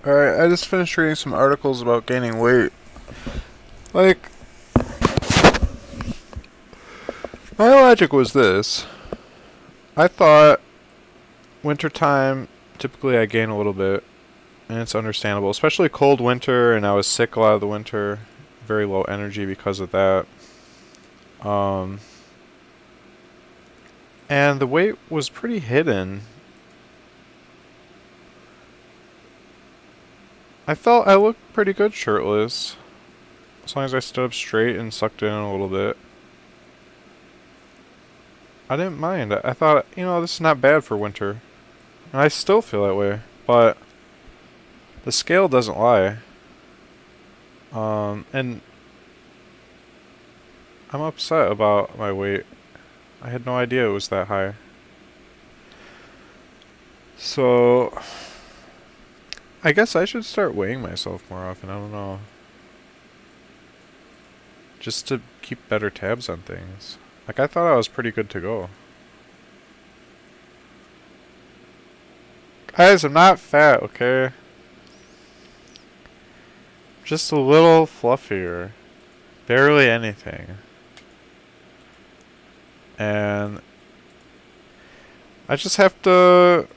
Alright, I just finished reading some articles about gaining weight. Like, my logic was this. I thought wintertime, typically I gain a little bit, and it's understandable, especially cold winter, and I was sick a lot of the winter, very low energy because of that. Um, and the weight was pretty hidden. I felt I looked pretty good shirtless, as long as I stood up straight and sucked in a little bit. I didn't mind. I thought, this is not bad for winter. And I still feel that way, but the scale doesn't lie. And I'm upset about my weight. I had no idea it was that high. So, I guess I should start weighing myself more often. I don't know. Just to keep better tabs on things. Like, I thought I was pretty good to go. Guys, I'm not fat, okay? Just a little fluffier. Barely anything. And I just have to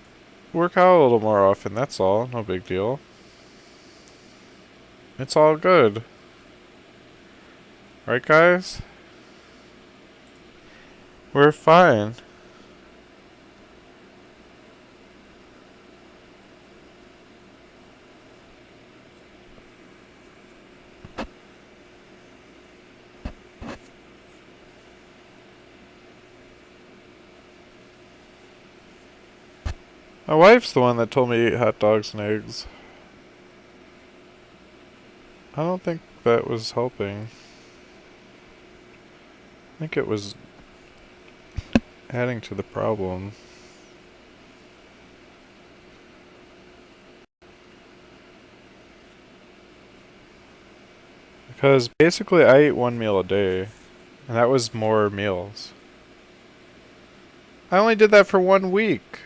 work out a little more often, that's all. No big deal. It's all good. Right, guys? We're fine. My wife's the one that told me to eat hot dogs and eggs. I don't think that was helping. I think it was adding to the problem. Because basically I eat one meal a day, and that was more meals. I only did that for 1 week.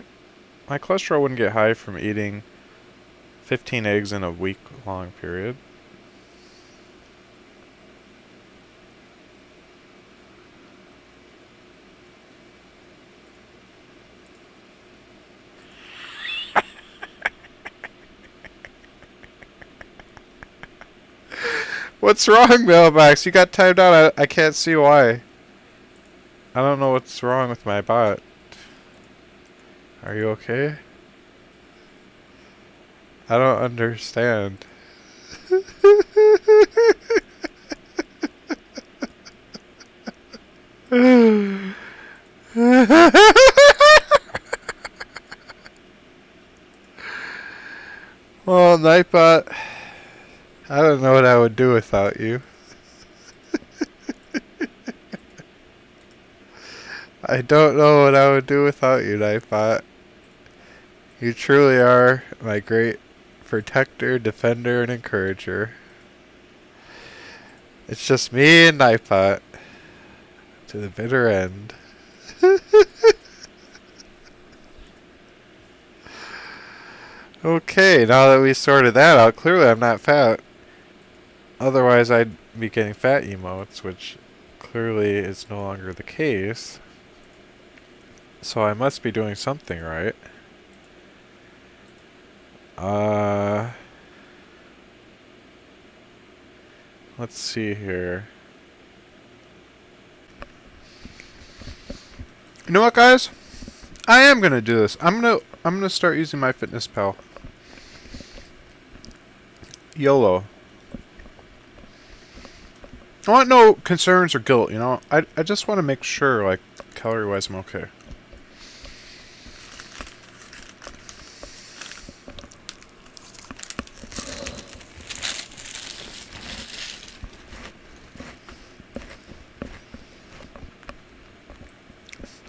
My cholesterol wouldn't get high from eating 15 eggs in a week-long period. What's wrong, Mailbox? You got timed out. I can't see why. I don't know what's wrong with my bot. Are you okay? I don't understand. Well, Nightbot, I don't know what I would do without you. I don't know what I would do without you, Nightbot. You truly are my great protector, defender, and encourager. It's just me and Nightbot to the bitter end. Okay, now that we sorted that out, clearly I'm not fat. Otherwise, I'd be getting fat emotes, which clearly is no longer the case. So I must be doing something right. Let's see here. You know what, guys? I am gonna do this. I'm gonna start using MyFitnessPal. YOLO. I want no concerns or guilt, you know? I just want to make sure, like, calorie-wise I'm okay.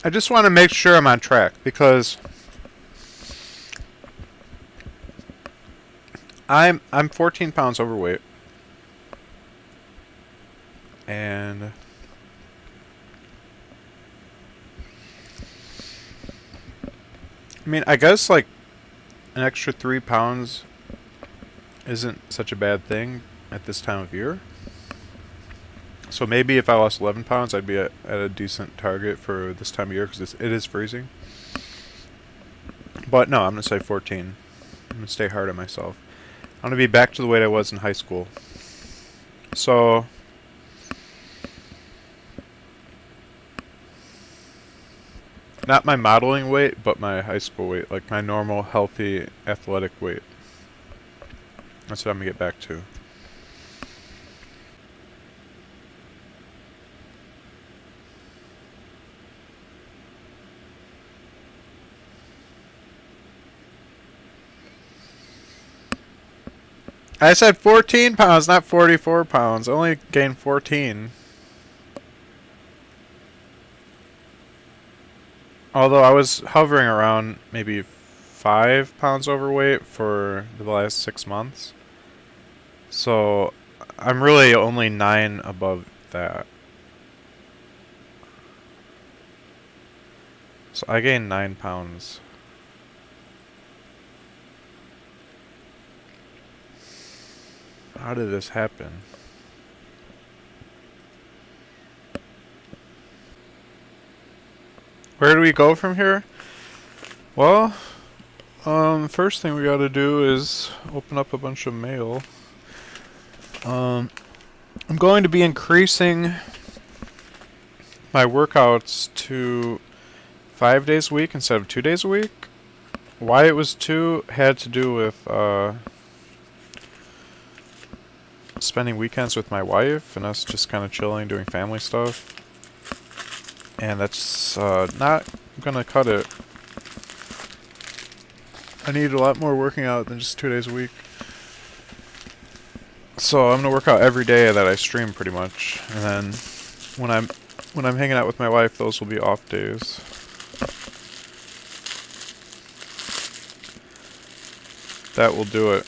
I just want to make sure I'm on track, because I'm 14 pounds overweight. And I mean, I guess like an extra 3 pounds isn't such a bad thing at this time of year. So maybe if I lost 11 pounds, I'd be at a decent target for this time of year because it is freezing. But no, I'm going to say 14. I'm going to stay hard on myself. I'm going to be back to the weight I was in high school. So not my modeling weight, but my high school weight, like my normal, healthy, athletic weight. That's what I'm going to get back to. I said 14 pounds, not 44 pounds. I only gained 14. Although I was hovering around maybe 5 pounds overweight for the last 6 months. So I'm really only 9 above that. So I gained 9 pounds. How did this happen? Where do we go from here? Well, first thing we gotta do is open up a bunch of mail. I'm going to be increasing my workouts to 5 days a week instead of 2 days a week. Why it was 2 had to do with spending weekends with my wife and us just kind of chilling, doing family stuff. And that's not gonna cut it. I need a lot more working out than just 2 days a week. So I'm gonna work out every day that I stream pretty much, and then when I'm hanging out with my wife, those will be off days. That will do it.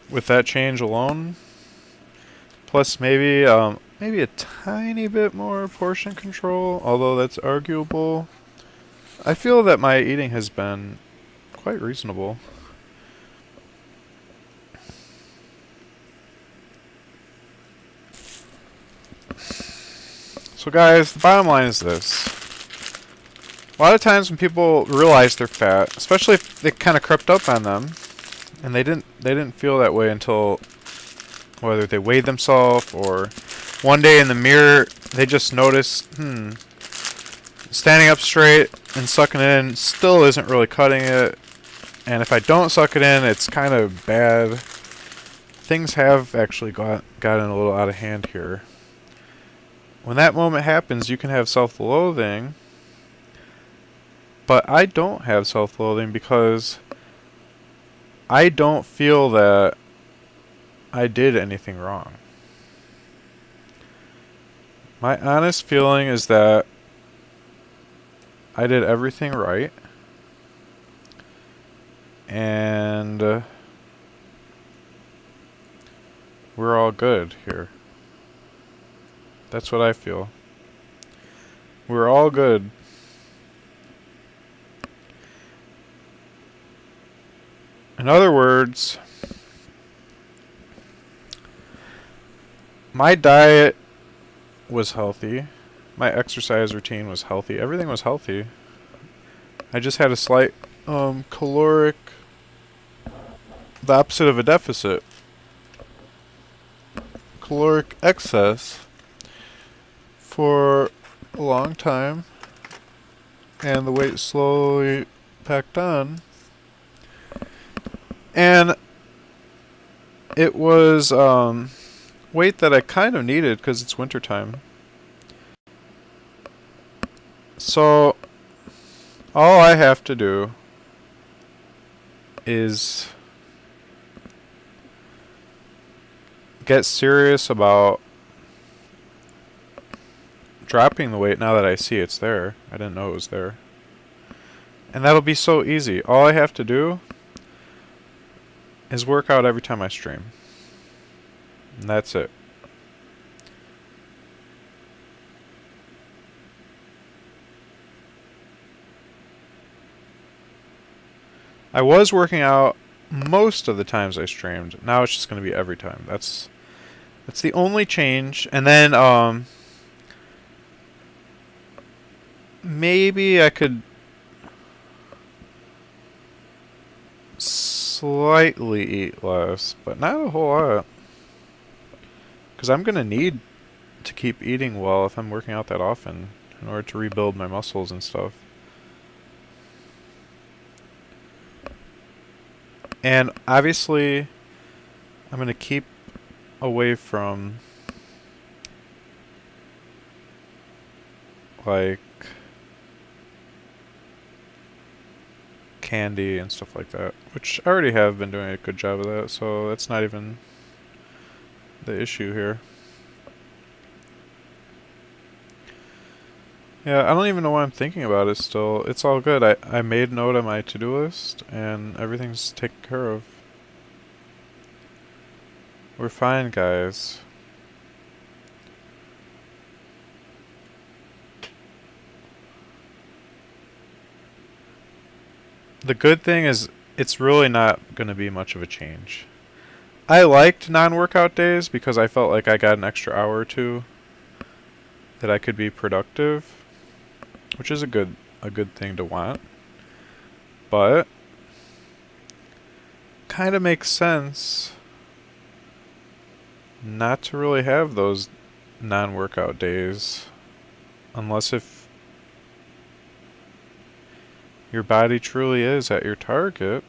With that change alone, plus maybe a tiny bit more portion control, although that's arguable. I feel that my eating has been quite reasonable. So guys, the bottom line is this. A lot of times when people realize they're fat, especially if they kind of crept up on them, and they didn't feel that way until whether they weighed themselves or one day in the mirror they just noticed, standing up straight and sucking it in still isn't really cutting it, and if I don't suck it in, it's kind of bad. Things have actually gotten a little out of hand here. When that moment happens, you can have self-loathing, but I don't have self-loathing because I don't feel that I did anything wrong. My honest feeling is that I did everything right, and we're all good here. That's what I feel. We're all good. In other words, my diet was healthy. My exercise routine was healthy. Everything was healthy. I just had a slight caloric, the opposite of a deficit. Caloric excess for a long time, and the weight slowly packed on, and it was weight that I kind of needed because it's wintertime. So all I have to do is get serious about dropping the weight now that I see it's there. I didn't know it was there. And that'll be so easy. All I have to do is work out every time I stream. And that's it. I was working out most of the times I streamed. Now it's just going to be every time. That's the only change. And then maybe I could slightly eat less, but not a whole lot. Because I'm going to need to keep eating well if I'm working out that often in order to rebuild my muscles and stuff. And obviously, I'm going to keep away from like candy and stuff like that, which I already have been doing a good job of that, so that's not even the issue here. Yeah, I don't even know why I'm thinking about it still. It's all good. I made note on my to-do list, and everything's taken care of. We're fine, guys. The good thing is, it's really not going to be much of a change. I liked non-workout days because I felt like I got an extra hour or two that I could be productive, which is a good thing to want. But kind of makes sense not to really have those non-workout days unless if your body truly is at your target,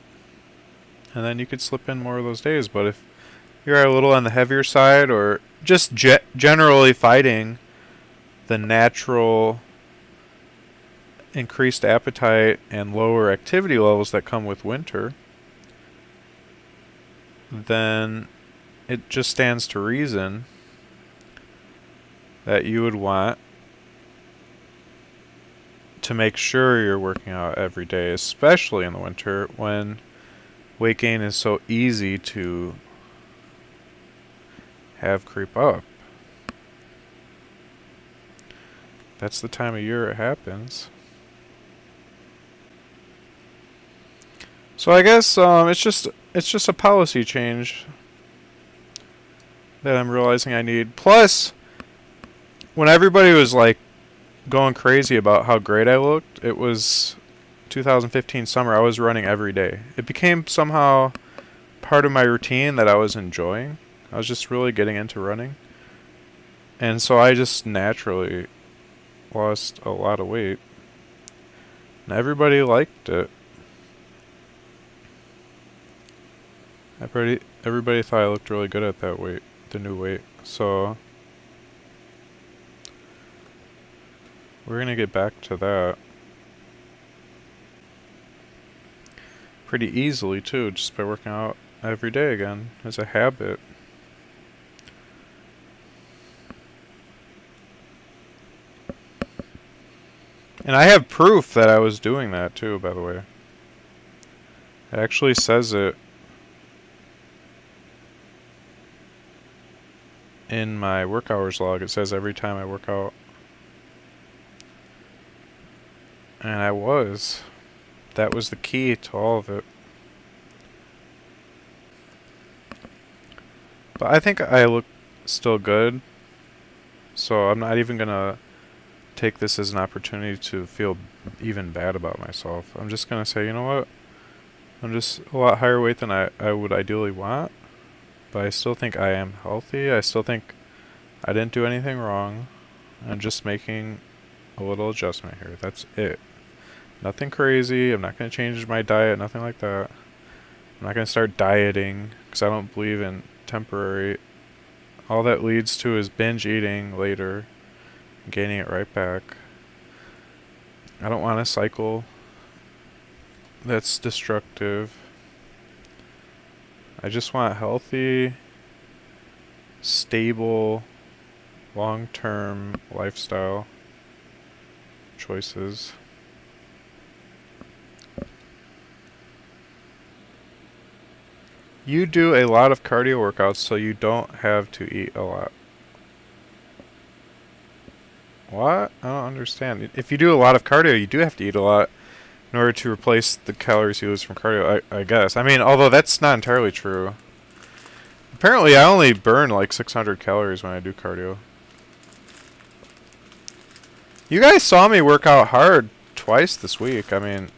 and then you could slip in more of those days. But if you're a little on the heavier side, or just generally fighting the natural increased appetite and lower activity levels that come with winter, then it just stands to reason that you would want to make sure you're working out every day, especially in the winter when weight gain is so easy to have creep up. That's the time of year it happens. So I guess it's just a policy change that I'm realizing I need. Plus, when everybody was like going crazy about how great I looked, it was 2015 summer. I was running every day. It became somehow part of my routine that I was enjoying. I was just really getting into running. And so I just naturally lost a lot of weight. And everybody liked it. Everybody thought I looked really good at that weight, the new weight. So we're gonna get back to that pretty easily too, just by working out every day again as a habit. And I have proof that I was doing that too, by the way. It actually says it in my work hours log. It says every time I work out. And I was. That was the key to all of it. But I think I look still good. So I'm not even gonna take this as an opportunity to feel even bad about myself. I'm just gonna say, you know what? I'm just a lot higher weight than I would ideally want. But I still think I am healthy. I still think I didn't do anything wrong. I'm just making a little adjustment here. That's it. Nothing crazy. I'm not going to change my diet. Nothing like that. I'm not going to start dieting because I don't believe in temporary. All that leads to is binge eating later, gaining it right back. I don't want a cycle that's destructive. I just want healthy, stable, long-term lifestyle choices. You do a lot of cardio workouts so you don't have to eat a lot. What? I don't understand. If you do a lot of cardio, you do have to eat a lot. in order to replace the calories you lose from cardio, I guess. I mean, although that's not entirely true. Apparently, I only burn like 600 calories when I do cardio. You guys saw me work out hard twice this week. I mean,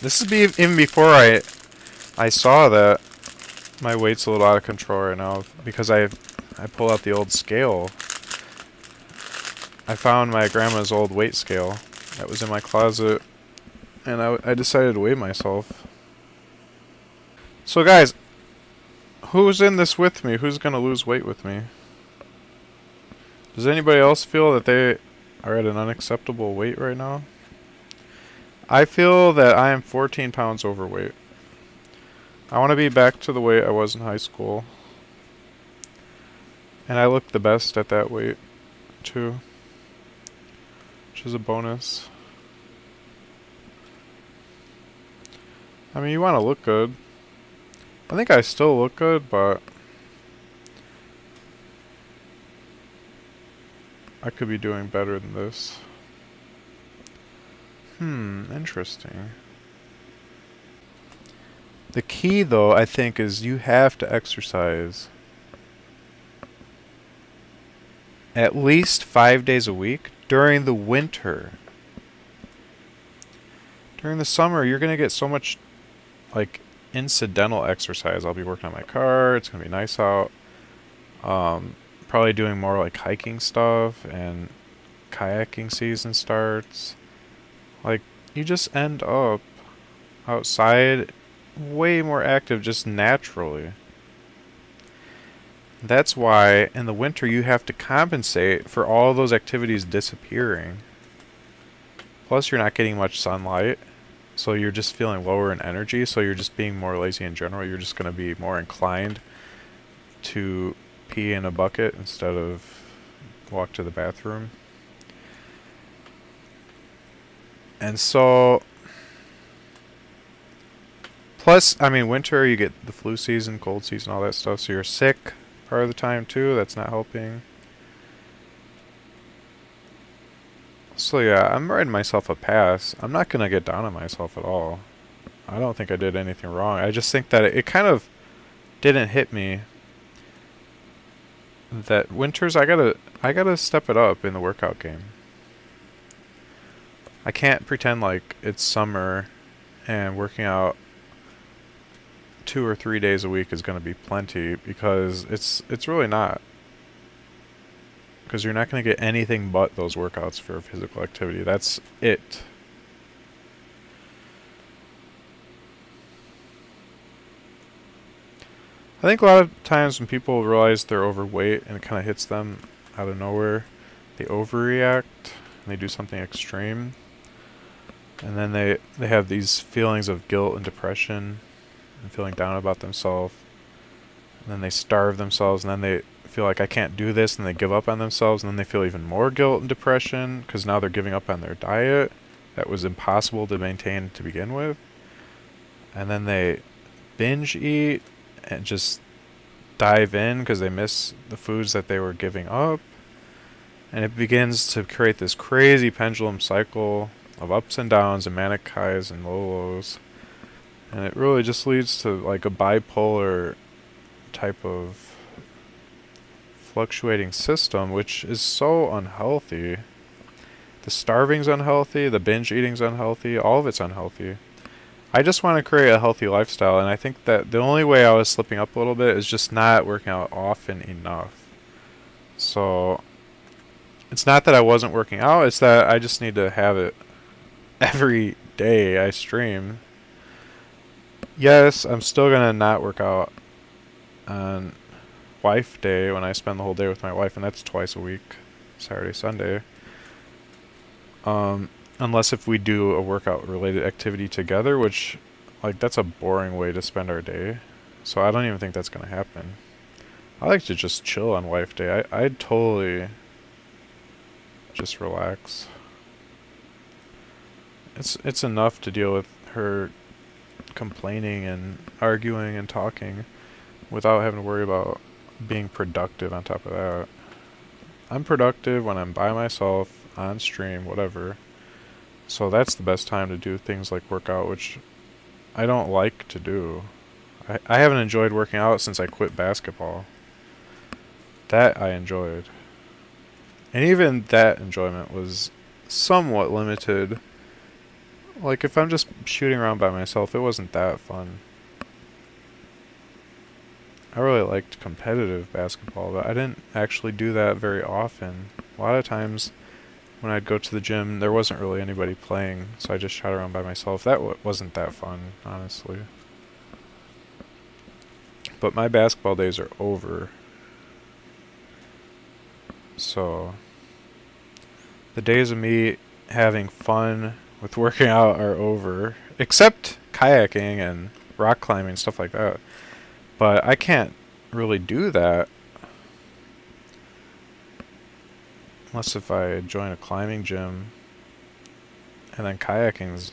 this is even before I saw that my weight's a little out of control right now because I pulled out the old scale. I found my grandma's old weight scale that was in my closet, and I decided to weigh myself. So guys, who's in this with me? Who's gonna lose weight with me? Does anybody else feel that they are at an unacceptable weight right now? I feel that I am 14 pounds overweight. I want to be back to the weight I was in high school. And I look the best at that weight, too. Which is a bonus. I mean, you want to look good. I think I still look good, but I could be doing better than this. Interesting. The key, though, I think, is you have to exercise at least 5 days a week during the winter. During the summer, you're going to get so much, like, incidental exercise. I'll be working on my car. It's going to be nice out. Probably doing more, like, hiking stuff, and kayaking season starts. Like, you just end up outside way more active just naturally. That's why in the winter you have to compensate for all those activities disappearing. Plus you're not getting much sunlight, so you're just feeling lower in energy, so you're just being more lazy in general. You're just going to be more inclined to pee in a bucket instead of walk to the bathroom. And so, plus, I mean, winter, you get the flu season, cold season, all that stuff, so you're sick part of the time too. That's not helping. So yeah, I'm writing myself a pass. I'm not going to get down on myself at all. I don't think I did anything wrong. I just think that it kind of didn't hit me that winters, I gotta step it up in the workout game. I can't pretend like it's summer and working out 2 or 3 days a week is going to be plenty, because it's really not. Because you're not going to get anything but those workouts for physical activity. That's it. I think a lot of times when people realize they're overweight and it kind of hits them out of nowhere, they overreact and they do something extreme. And then they have these feelings of guilt and depression and feeling down about themselves. And then they starve themselves, and then they feel like I can't do this, and they give up on themselves, and then they feel even more guilt and depression because now they're giving up on their diet that was impossible to maintain to begin with. And then they binge eat and just dive in because they miss the foods that they were giving up. And it begins to create this crazy pendulum cycle of ups and downs and manic highs and low lows. And it really just leads to like a bipolar type of fluctuating system, which is so unhealthy. The starving's unhealthy, the binge eating's unhealthy, all of it's unhealthy. I just want to create a healthy lifestyle, and I think that the only way I was slipping up a little bit is just not working out often enough. So it's not that I wasn't working out, it's that I just need to have it every day I stream. Yes, I'm still going to not work out on wife day when I spend the whole day with my wife, and that's twice a week, Saturday, Sunday. Unless if we do a workout related activity together, which, like, that's a boring way to spend our day. So I don't even think that's going to happen. I like to just chill on wife day. I'd totally just relax. It's enough to deal with her complaining and arguing and talking without having to worry about being productive on top of that. I'm productive when I'm by myself, on stream, whatever. So that's the best time to do things like work out, which I don't like to do. I haven't enjoyed working out since I quit basketball. That I enjoyed. And even that enjoyment was somewhat limited. Like, if I'm just shooting around by myself, it wasn't that fun. I really liked competitive basketball, but I didn't actually do that very often. A lot of times when I'd go to the gym, there wasn't really anybody playing, so I just shot around by myself. That wasn't that fun, honestly. But my basketball days are over. So the days of me having fun with working out are over. Except kayaking and rock climbing, stuff like that. But I can't really do that unless if I join a climbing gym. And then kayaking's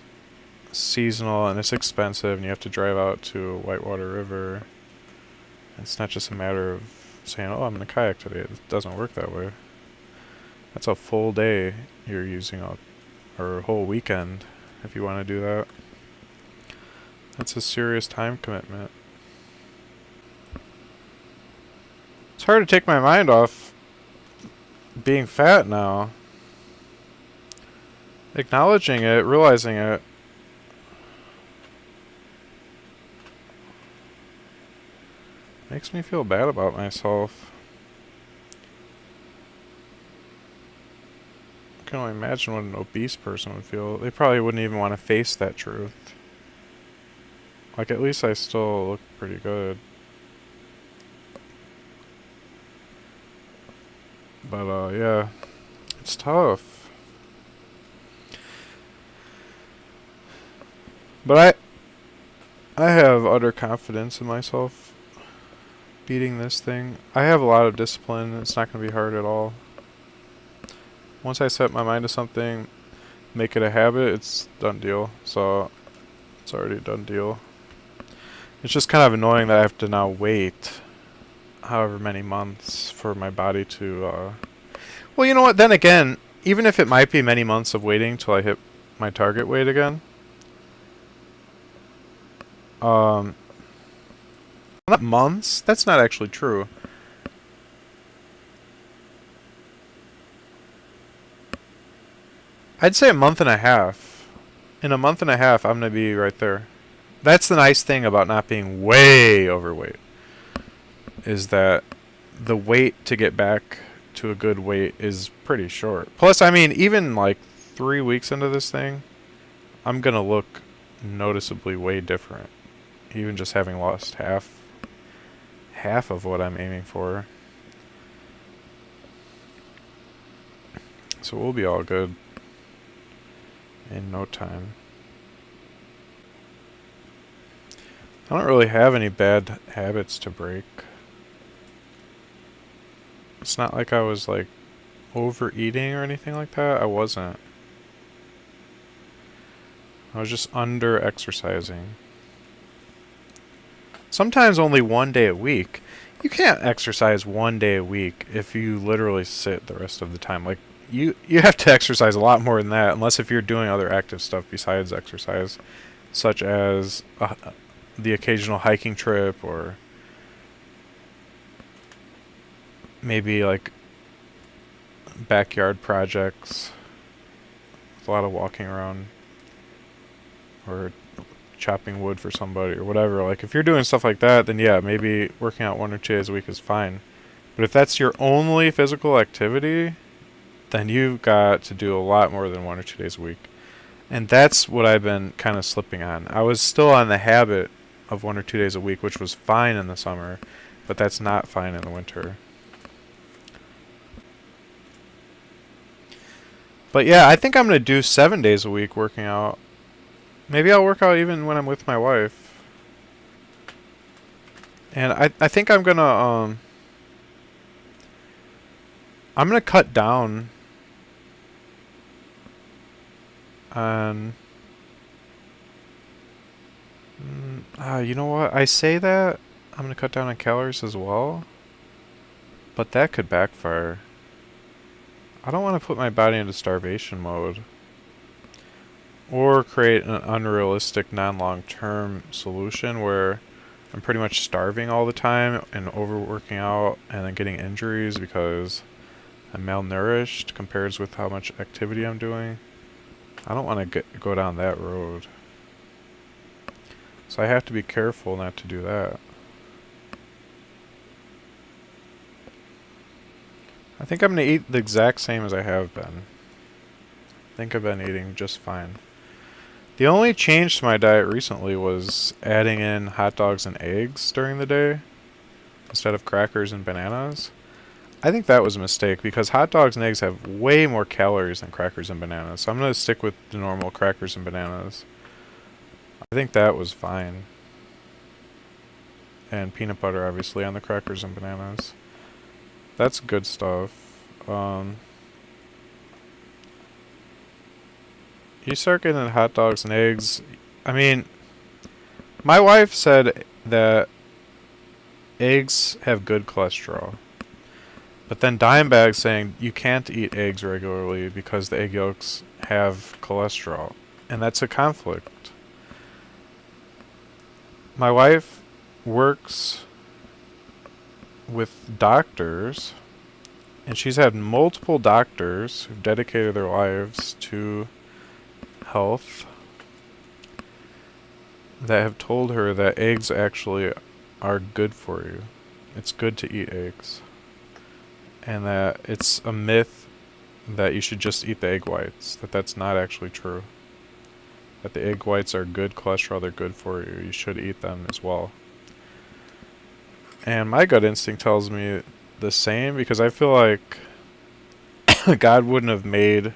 seasonal and it's expensive and you have to drive out to Whitewater River. It's not just a matter of saying, oh, I'm going to kayak today. It doesn't work that way. That's a full day you're using up, or a whole weekend if you want to do that. That's a serious time commitment. It's hard to take my mind off being fat now. Acknowledging it, realizing it. Makes me feel bad about myself. I can only imagine what an obese person would feel. They probably wouldn't even want to face that truth. Like, at least I still look pretty good. But, yeah. It's tough. But I have utter confidence in myself beating this thing. I have a lot of discipline. It's not going to be hard at all. Once I set my mind to something, make it a habit, it's done deal. So, it's already a done deal. It's just kind of annoying that I have to now wait however many months for my body to, well, you know what, then again, even if it might be many months of waiting till I hit my target weight again, not months, that's not actually true. I'd say a month and a half. In a month and a half, I'm going to be right there. That's the nice thing about not being way overweight, is that the wait to get back to a good weight is pretty short. Plus, I mean, even like 3 weeks into this thing, I'm going to look noticeably way different. Even just having lost half of what I'm aiming for. So we'll be all good in no time. I don't really have any bad habits to break. It's not like I was like overeating or anything like that. I wasn't. I was just under exercising. Sometimes only 1 day a week. You can't exercise 1 day a week if you literally sit the rest of the time. Like, you have to exercise a lot more than that, unless if you're doing other active stuff besides exercise, such as the occasional hiking trip, or maybe like backyard projects with a lot of walking around, or chopping wood for somebody or whatever. Like, if you're doing stuff like that, then yeah, maybe working out 1 or 2 days a week is fine. But if that's your only physical activity, then you've got to do a lot more than 1 or 2 days a week. And that's what I've been kind of slipping on. I was still on the habit of 1 or 2 days a week, which was fine in the summer, but that's not fine in the winter. But yeah, I think I'm going to do 7 days a week working out. Maybe I'll work out even when I'm with my wife. And I think I'm going to cut down on you know what? I say that I'm going to cut down on calories as well, but that could backfire. I don't want to put my body into starvation mode. or create an unrealistic non-long-term solution where I'm pretty much starving all the time and overworking out and then getting injuries because I'm malnourished compared with how much activity I'm doing. I don't want to go down that road. So I have to be careful not to do that. I think I'm going to eat the exact same as I have been. I think I've been eating just fine. The only change to my diet recently was adding in hot dogs and eggs during the day instead of crackers and bananas. I think that was a mistake because hot dogs and eggs have way more calories than crackers and bananas. So I'm going to stick with the normal crackers and bananas. I think that was fine. And peanut butter, obviously, on the crackers and bananas. That's good stuff. You start getting hot dogs and eggs. I mean, my wife said that eggs have good cholesterol. But then Dimebag's saying you can't eat eggs regularly because the egg yolks have cholesterol. And that's a conflict. My wife works with doctors, and she's had multiple doctors who've dedicated their lives to health that have told her that eggs actually are good for you. It's good to eat eggs. And that it's a myth that you should just eat the egg whites. That's not actually true. That the egg whites are good cholesterol, they're good for you. You should eat them as well. And my gut instinct tells me the same because I feel like God wouldn't have made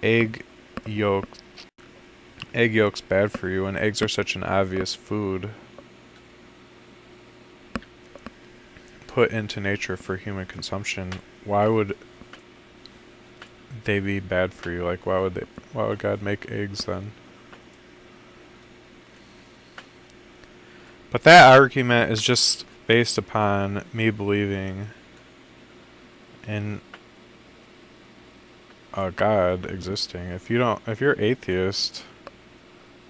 egg yolks bad for you, and eggs are such an obvious food put into nature for human consumption. Why would they be bad for you? Like, why would God make eggs then? But that argument is just based upon me believing in a God existing. If you're atheist,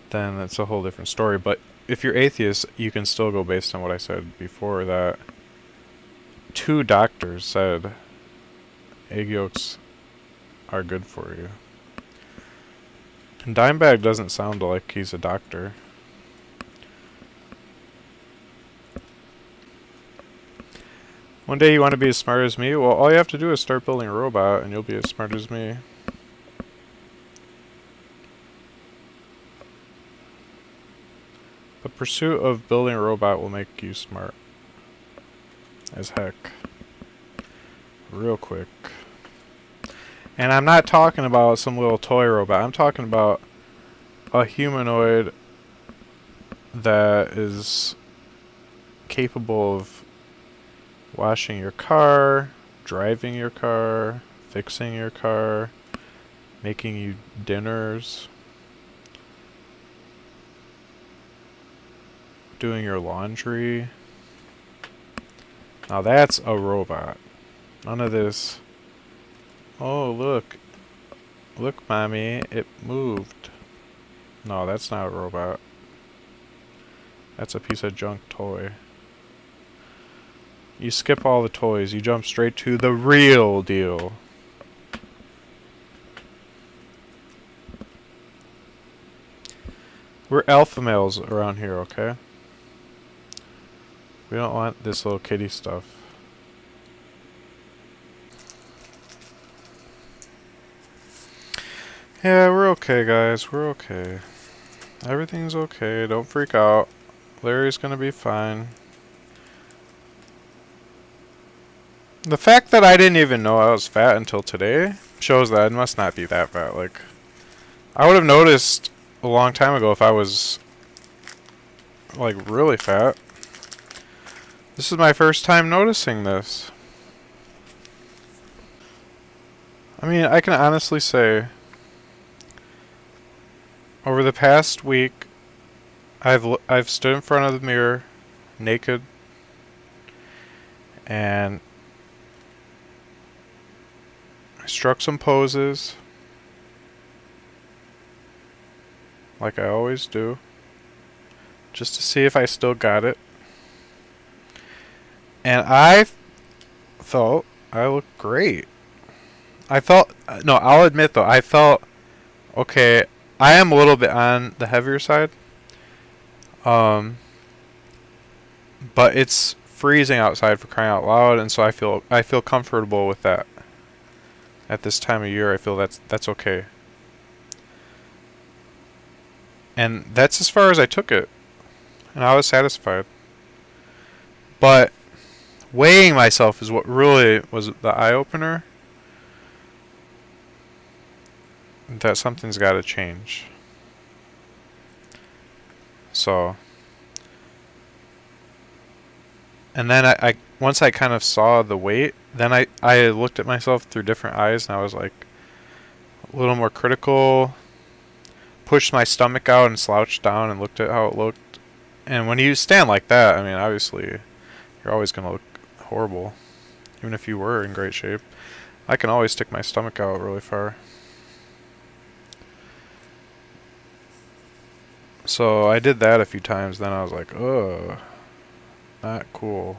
then that's a whole different story. But if you're atheist, you can still go based on what I said before, that 2 doctors said egg yolks are good for you. And Dimebag doesn't sound like he's a doctor. One day you want to be as smart as me? Well, all you have to do is start building a robot and you'll be as smart as me. The pursuit of building a robot will make you smart as heck. Real quick. And I'm not talking about some little toy robot. I'm talking about a humanoid that is capable of washing your car, driving your car, fixing your car, making you dinners, doing your laundry. Now that's a robot. None of this, oh look, mommy, it moved. No, that's not a robot. That's a piece of junk toy. You skip all the toys, you jump straight to the real deal. We're alpha males around here, okay? We don't want this little kitty stuff. Yeah, we're okay, guys. We're okay. Everything's okay. Don't freak out. Larry's gonna be fine. The fact that I didn't even know I was fat until today shows that I must not be that fat. Like, I would have noticed a long time ago if I was, like, really fat. This is my first time noticing this. I mean, I can honestly say, over the past week, I've stood in front of the mirror, naked, and I struck some poses, like I always do, just to see if I still got it. And I felt I looked great. I felt, no, I'll admit though, I felt okay. I am a little bit on the heavier side. Um, but it's freezing outside for crying out loud, and so I feel comfortable with that. At this time of year, I feel that's okay. And that's as far as I took it, and I was satisfied. But weighing myself is what really was the eye opener. That something's got to change. So, and then I once I kind of saw the weight, then I looked at myself through different eyes, and I was like a little more critical. Pushed my stomach out and slouched down and looked at how it looked. And when you stand like that, I mean, obviously, you're always gonna look horrible, even if you were in great shape. I can always stick my stomach out really far. So I did that a few times. Then I was like, ugh, not cool.